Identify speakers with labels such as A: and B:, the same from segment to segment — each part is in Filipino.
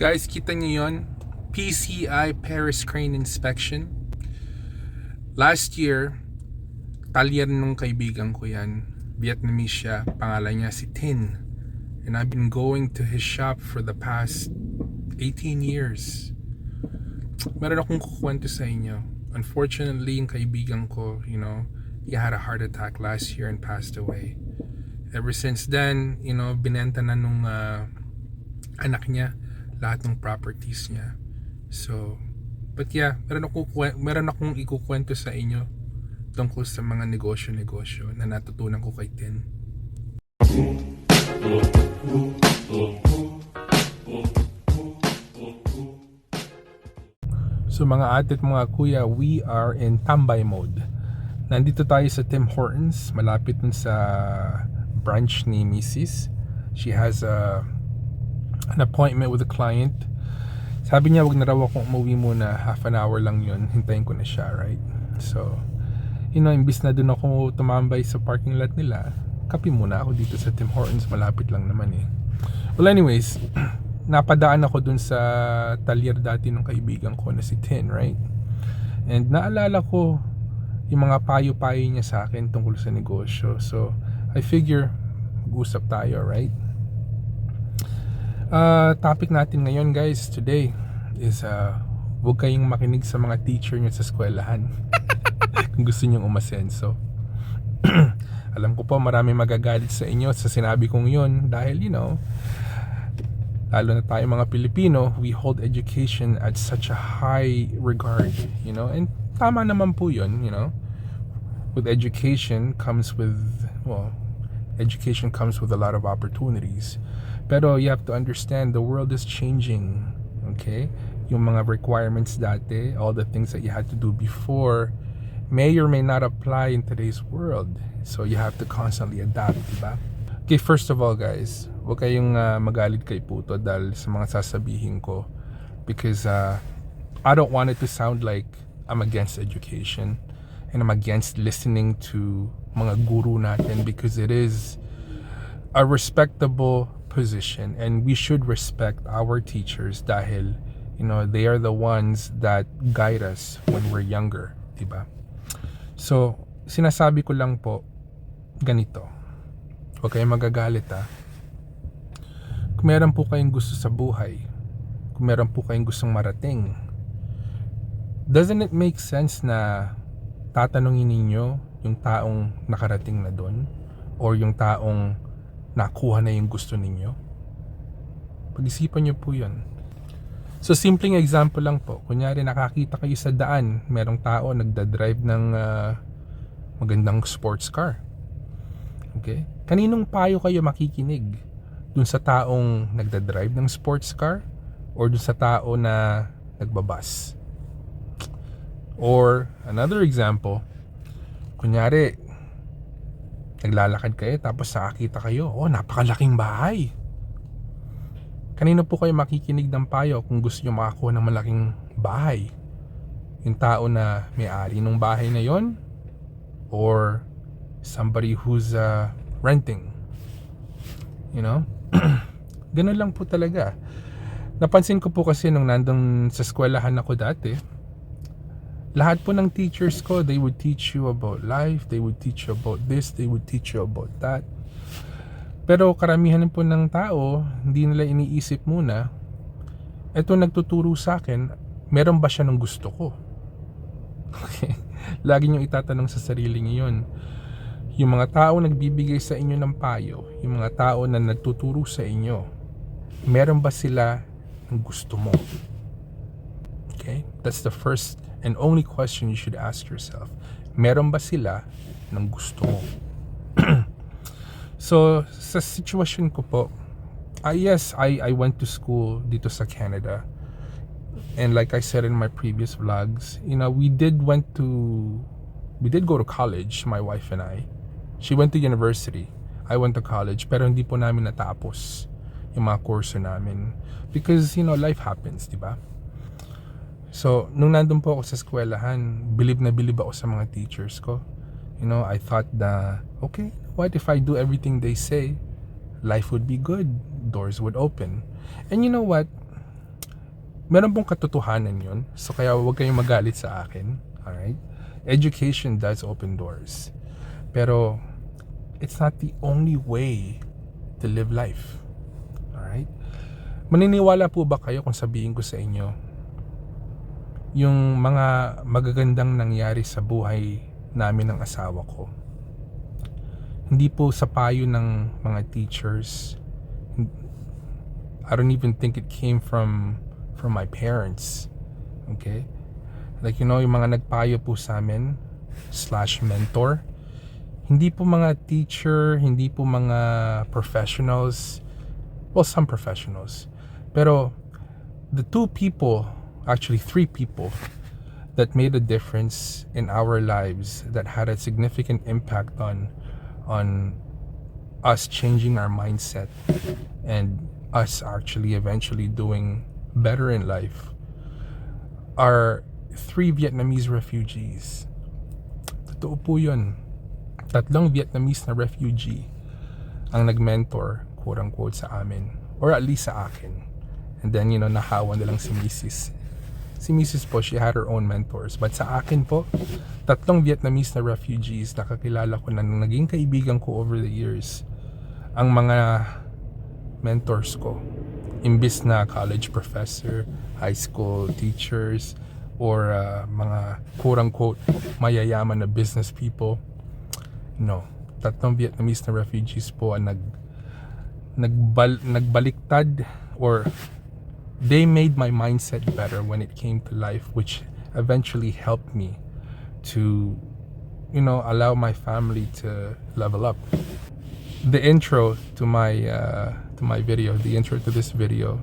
A: Guys, kita niyo yon? PCI Paris Crane Inspection. Last year, talyer nung kaibigan ko yan. Vietnamese siya. Pangalan niya si Tin. And I've been going to his shop for the past 18 years. Meron akong kukwento sa inyo. Unfortunately, yung kaibigan ko, he had a heart attack last year and passed away. Ever since then, binenta na nung anak niya lahat ng properties niya. So, but yeah, meron akong ikukwento sa inyo tungkol sa mga negosyo na natutunan ko kay Tin. So mga ate at mga kuya, we are in tambay mode. Nandito tayo sa Tim Hortons, malapit dun sa branch ni Mrs. She has an appointment with a client. Sabi niya wag na raw akong umuwi muna, half an hour lang yun, hintayin ko na siya, right? So, imbis na dun ako tumambay sa parking lot nila, kape muna ako dito sa Tim Hortons, malapit lang naman eh. Well anyways, napadaan ako dun sa talyer dati ng kaibigan ko na si Tin, right? And naalala ko yung mga payo-payo niya sa akin tungkol sa negosyo. So, I figure, mag-usap tayo, right? Topic natin ngayon guys today is huwag kayong makinig sa mga teacher nyo sa eskwelahan kung gusto nyong umasenso. Alam ko po marami magagalit sa inyo sa sinabi kong yun dahil lalo na tayo mga Pilipino, we hold education at such a high regard, and tama naman po yun, with education comes with a lot of opportunities. Pero you have to understand the world is changing, okay? Yung mga requirements dati, all the things that you had to do before may or may not apply in today's world. So you have to constantly adapt, diba? Okay, first of all guys, huwag kayong magalit kay PuTo dahil sa mga sasabihin ko because I don't want it to sound like I'm against education and I'm against listening to mga guru natin because it is a respectable position and we should respect our teachers dahil they are the ones that guide us when we're younger, diba? So sinasabi ko lang po ganito, huwag kayong magagalit kung meron po kayong gusto sa buhay, kung meron po kayong gustong marating, doesn't it make sense na tatanungin ninyo yung taong nakarating na doon or yung taong nakuha na yung gusto ninyo? Pag-isipan nyo po yun. So simpleng example lang po, kunyari nakakita kayo sa daan, merong tao nagdadrive ng magandang sports car, okay? Kaninong payo kayo makikinig? Dun sa taong nagdadrive ng sports car or dun sa tao na nagbabas? Or another example, kunyari naglalakad kayo tapos nakakita kayo, napakalaking bahay. Kanino po kayo makikinig ng payo kung gusto nyo makakuha ng malaking bahay? Yung tao na may-ari ng bahay na yon or somebody who's renting? Ganun lang po talaga. Napansin ko po kasi nung nandun sa eskwelahan ako dati, lahat po ng teachers ko, they would teach you about life, they would teach you about this, they would teach you about that. Pero karamihan po ng tao, hindi nila iniisip muna, eto nagtuturo sa akin, meron ba siya ng gusto ko? Okay. Lagi nyo itatanong sa sarili nyo yun. Yung mga tao nagbibigay sa inyo ng payo, yung mga tao na nagtuturo sa inyo, meron ba sila ng gusto mo? Okay? That's the first and only question you should ask yourself. Meron ba sila ng gusto mo? So, sa sitwasyon ko po, yes, I went to school dito sa Canada. And like I said in my previous vlogs, we did go to college, my wife and I. She went to university. I went to college. Pero hindi po namin natapos yung mga kurso namin. Because, life happens, diba? So, nung nandun po ako sa eskwelahan, bilib na bilib ako sa mga teachers ko. I thought na, okay, what if I do everything they say? Life would be good. Doors would open. And you know what? Meron pong katotohanan yun. So kaya huwag kayong magalit sa akin. Alright? Education does open doors. Pero it's not the only way to live life. Alright? Maniniwala po ba kayo kung sabihin ko sa inyo yung mga magagandang nangyari sa buhay namin ng asawa ko? Hindi po sa payo ng mga teachers. I don't even think it came from my parents. Okay? Like, you know, yung mga nagpayo po sa amin / mentor, hindi po mga teacher, hindi po mga professionals. Well, some professionals. Pero the actually three people that made a difference in our lives, that had a significant impact on us changing our mindset and us actually eventually doing better in life, are 3 Vietnamese refugees. Totoo po yun. 3 Vietnamese na refugee ang nag-mentor, quote-unquote, sa amin. Or at least sa akin. And then, you know, nahawa na lang si Mrs. Si Mrs. po, she had her own mentors. But sa akin po, 3 Vietnamese na refugees na kakilala ko na naging kaibigan ko over the years, ang mga mentors ko. Imbis na college professor, high school teachers, or mga quote-unquote mayayaman na business people. No. 3 Vietnamese na refugees po ang nagbaliktad, or they made my mindset better when it came to life, which eventually helped me to, you know, allow my family to level up. The intro to my video, the intro to this video,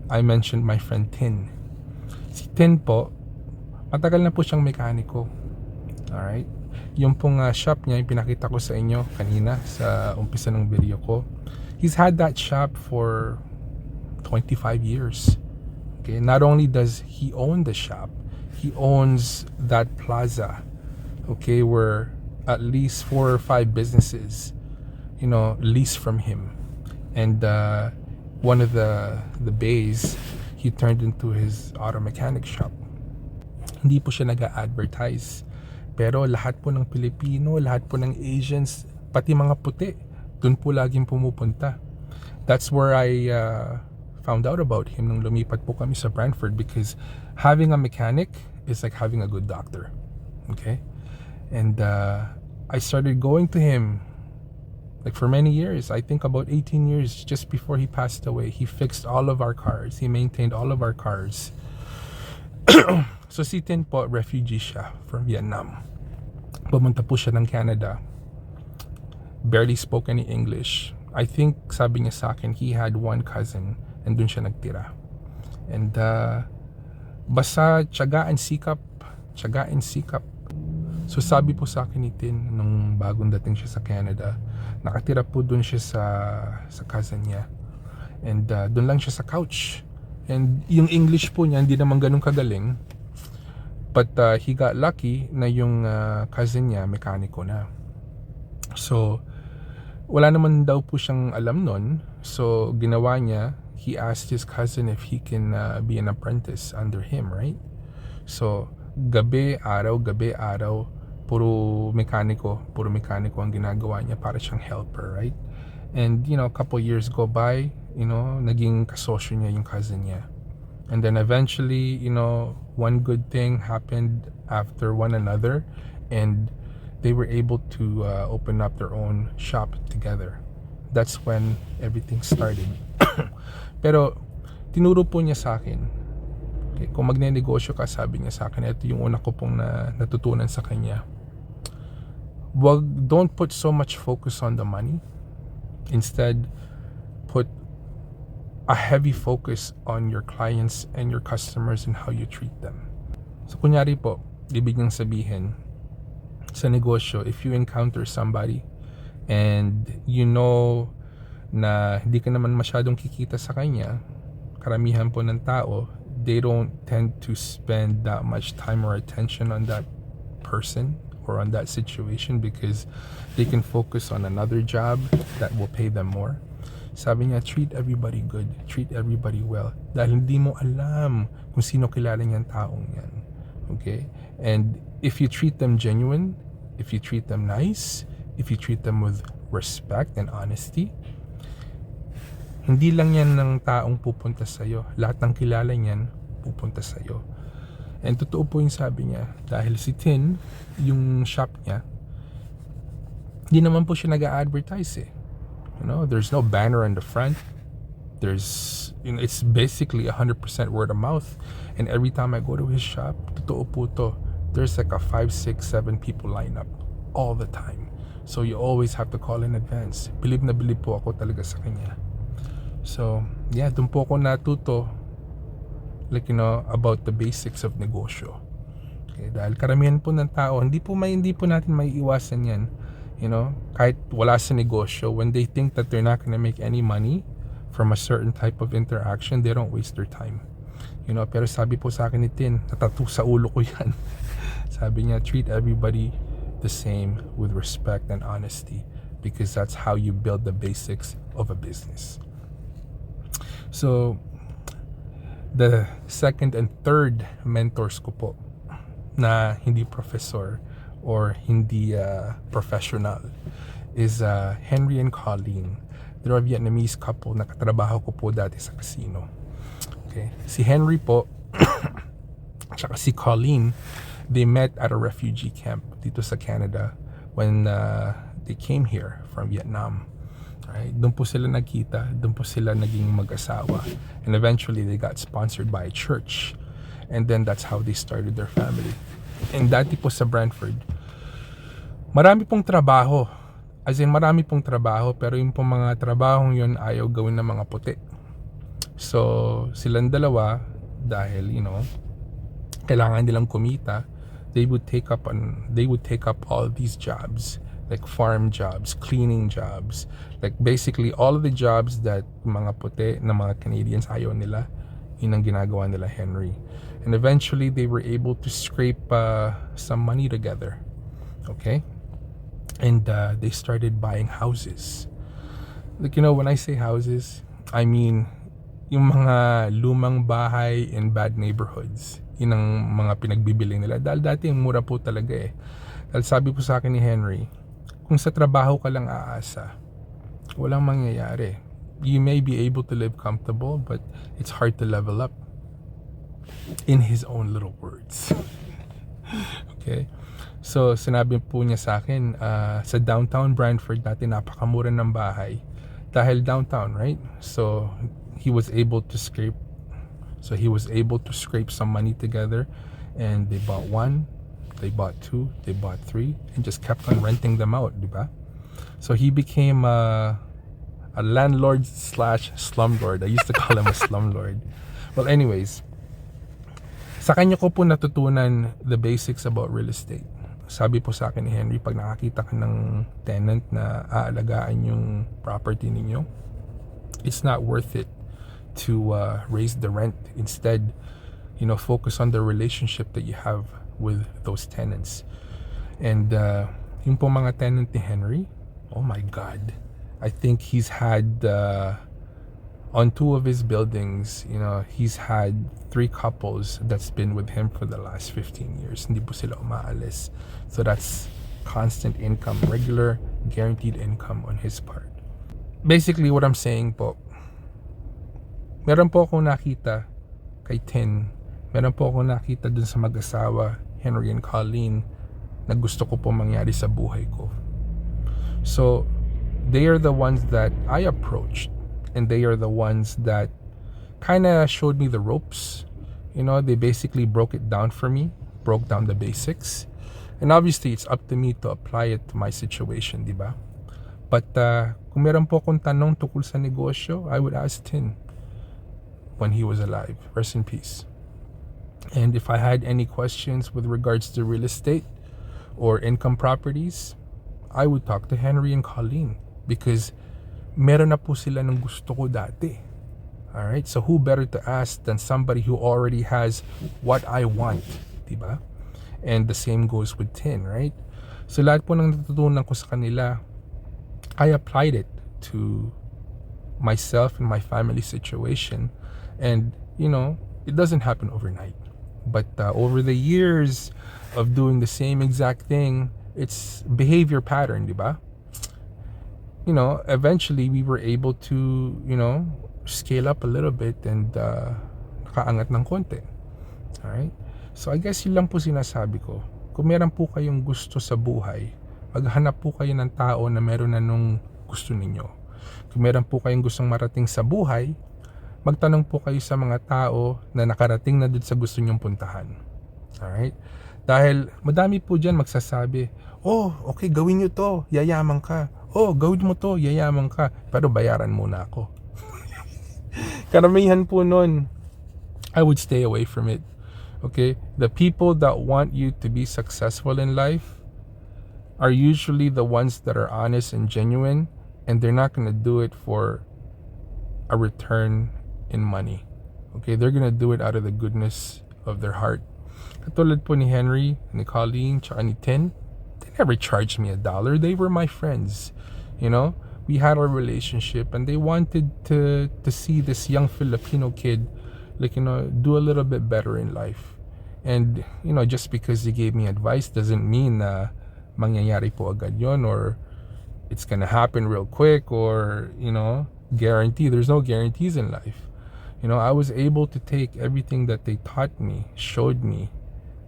A: I mentioned my friend Tin. Si Tin po, matagal na po siyang mekaniko. Alright? Yung pong shop niya, yung pinakita ko sa inyo kanina sa umpisa ng video ko. He's had that shop for 25 years. Okay? Not only does he own the shop, he owns that plaza. Okay? Where at least 4 or 5 businesses, you know, lease from him. And one of the bays, he turned into his auto mechanic shop. Hindi po siya nag-a-advertise. Pero lahat po ng Pilipino, lahat po ng Asians, pati mga puti, dun po laging pumupunta. That's where I found out about him nung lumipat po kami sa Brantford, because having a mechanic is like having a good doctor. Okay? And I started going to him like for many years. I think about 18 years just before he passed away. He fixed all of our cars. He maintained all of our cars. So si Tin po, refugee siya from Vietnam. Pumunta po siya ng Canada. Barely spoke any English. I think, sabi niya sa akin, he had one cousin and dun siya nagtira. And basta tiyagaan sikap. So sabi po sa akin ni Tin nung bagong dating siya sa Canada, nakatira po dun siya sa cousin niya. And dun lang siya sa couch. And yung English po niya hindi naman ganun kagaling. But he got lucky na yung cousin niya mekaniko na. So wala naman daw po siyang alam nun. So ginawa niya, he asked his cousin if he can be an apprentice under him, right? So gabi araw, puro mekaniko ang ginagawa niya, para siyang helper, right? And you know, a couple years go by, you know, naging kasosyo niya yung cousin niya. And then eventually, you know, one good thing happened after one another, and they were able to open up their own shop together. That's when everything started. Pero tinuro po niya sa akin, okay, kung magne-negosyo ka, sabi niya sa akin, ito yung una ko pong natutunan sa kanya. Don't put so much focus on the money. Instead, put a heavy focus on your clients and your customers and how you treat them. So kunyari po, ibig niyang sabihin, sa negosyo, if you encounter somebody and you know na hindi ka naman masyadong kikita sa kanya, karamihan po ng tao, they don't tend to spend that much time or attention on that person or on that situation, because they can focus on another job that will pay them more. Sabi niya, treat everybody good, treat everybody well. Dahil hindi mo alam kung sino kilala niyang taong yan. Okay? And if you treat them genuine, if you treat them nice, if you treat them with respect and honesty, hindi lang yan ng taong pupunta sa'yo. Lahat ng kilala niyan, pupunta sa'yo. And totoo po yung sabi niya. Dahil si Tin, yung shop niya, hindi naman po siya nag-a-advertise eh. You know, there's no banner on the front. It's basically 100% word of mouth. And every time I go to his shop, totoo po to, there's like a 5, 6, 7 people line up all the time. So you always have to call in advance. Believe na believe po ako talaga sa kanya. So, yeah, dun po ako natuto, like, you know, about the basics of negosyo. Okay, dahil karamihan po ng tao, hindi po natin maiiwasan yan. You know, kahit wala sa negosyo, when they think that they're not gonna make any money from a certain type of interaction, they don't waste their time. You know, pero sabi po sa akin ni Tin, natatu sa ulo ko yan. Sabi niya, treat everybody the same with respect and honesty, because that's how you build the basics of a business. So, the second and third mentors ko po na hindi professor or hindi professional is Henry and Colleen. They're a Vietnamese couple na katrabaho ko po dati sa casino. Okay. Si Henry po tsaka si Colleen, they met at a refugee camp dito sa Canada when they came here from Vietnam. Right? Doon po sila nagkita, doon po sila naging mag-asawa. And eventually they got sponsored by a church. And then that's how they started their family. And dati po sa Brantford, marami pong trabaho. As in, marami pong trabaho, pero yung pong mga trabahong yun ayaw gawin ng mga puti. So, silang dalawa, dahil, you know, kailangan nilang kumita, they would take up all these jobs, like farm jobs, cleaning jobs, like basically all of the jobs that mga puti na mga Canadians ayaw nila, yun ang ginagawa nila Henry. And eventually they were able to scrape some money together. Okay? And they started buying houses. Like, you know, when I say houses, I mean yung mga lumang bahay in bad neighborhoods. Yun ang mga pinagbibili nila. Dahil dati yung mura po talaga eh. Dahil sabi po sa akin ni Henry, kung sa trabaho ka lang aasa, walang mangyayari. You may be able to live comfortable, but it's hard to level up. In his own little words. Okay? So, sinabi po niya sa akin, sa downtown Brantford, dati napakamura ng bahay. Dahil downtown, right? So, he was able to scrape some money together, and they bought one, they bought two, they bought three, and just kept on renting them out, diba? So he became a landlord slash slumlord. I used to call him a slumlord. Well, anyways, sa kanya ko po natutunan the basics about real estate. Sabi po sa akin ni Henry, pag nakakita ka ng tenant na aalagaan yung property ninyo, it's not worth it to raise the rent. Instead, you know, focus on the relationship that you have with those tenants. And yung po mga tenant ni Henry, oh my God, I think he's had on 2 of his buildings, you know, he's had 3 couples that's been with him for the last 15 years. Hindi po sila umaalis. So that's constant income, regular guaranteed income on his part. Basically what I'm saying po, meron po akong nakita kay Tin, meron po akong nakita dun sa mag-asawa, Henry and Colleen, na gusto ko po mangyari sa buhay ko. So, they are the ones that I approached, and they are the ones that kind of showed me the ropes. You know, they basically broke it down for me, broke down the basics. And obviously, it's up to me to apply it to my situation, di ba? But kung meron po akong tanong tungkol sa negosyo, I would ask Tin when he was alive. Rest in peace. And if I had any questions with regards to real estate or income properties, I would talk to Henry and Colleen, because meron na po sila ng gusto ko dati. Alright? So who better to ask than somebody who already has what I want, diba? And the same goes with Tin, right? So lahat po ng natutunan ko sa kanila, I applied it to myself and my family situation. And, it doesn't happen overnight. But over the years of doing the same exact thing, it's behavior pattern, di ba? Eventually we were able to, scale up a little bit and nakaangat ng konti. Alright? So I guess yun lang po sinasabi ko. Kung meron po kayong gusto sa buhay, maghanap po kayo ng tao na meron na nung gusto ninyo. Kung meron po kayong gustong marating sa buhay, magtanong po kayo sa mga tao na nakarating na dun sa gusto nyong puntahan. Alright? Dahil madami po dyan magsasabi, oh, okay, gawin nyo to, yayaman ka. Oh, gawin mo to, yayaman ka. Pero bayaran muna ako. Karamihan po nun, I would stay away from it. Okay? The people that want you to be successful in life are usually the ones that are honest and genuine, and they're not gonna do it for a return in money. Okay? They're gonna do it out of the goodness of their heart. Katulad po ni Henry, ni Colleen, tsaka ni Tin, they never charged me $1. They were my friends. We had a relationship, and they wanted to see this young Filipino kid do a little bit better in life. And just because they gave me advice doesn't mean na mangyayari po agad yon, or it's gonna happen real quick, or guarantee. There's no guarantees in life. I was able to take everything that they taught me, showed me,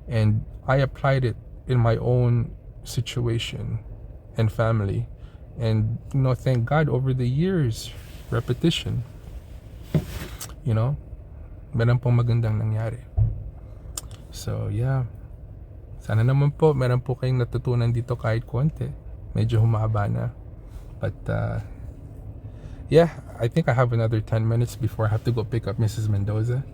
A: and I applied it in my own situation and family. And thank God, over the years, repetition, meron pong magandang nangyari. So yeah, sana naman po meron po kayong natutunan dito kahit konti. Medyo humaba na, but yeah, I think I have another 10 minutes before I have to go pick up Mrs. Mendoza.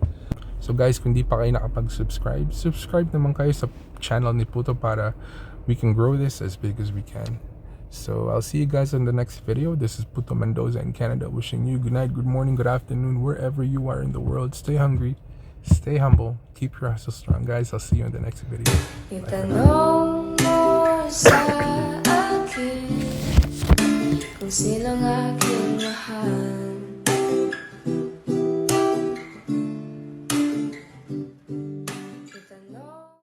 A: So guys, kung di pa kayo nakapag-subscribe, subscribe naman kayo sa channel ni PuTo para we can grow this as big as we can. So I'll see you guys in the next video. This is PuTo Mendoza in Canada, wishing you good night, good morning, good afternoon, wherever you are in the world. Stay hungry, stay humble, keep your hustle strong. Guys, I'll see you in the next video.
B: Itanong mo sa akin kung sinong aking mahal.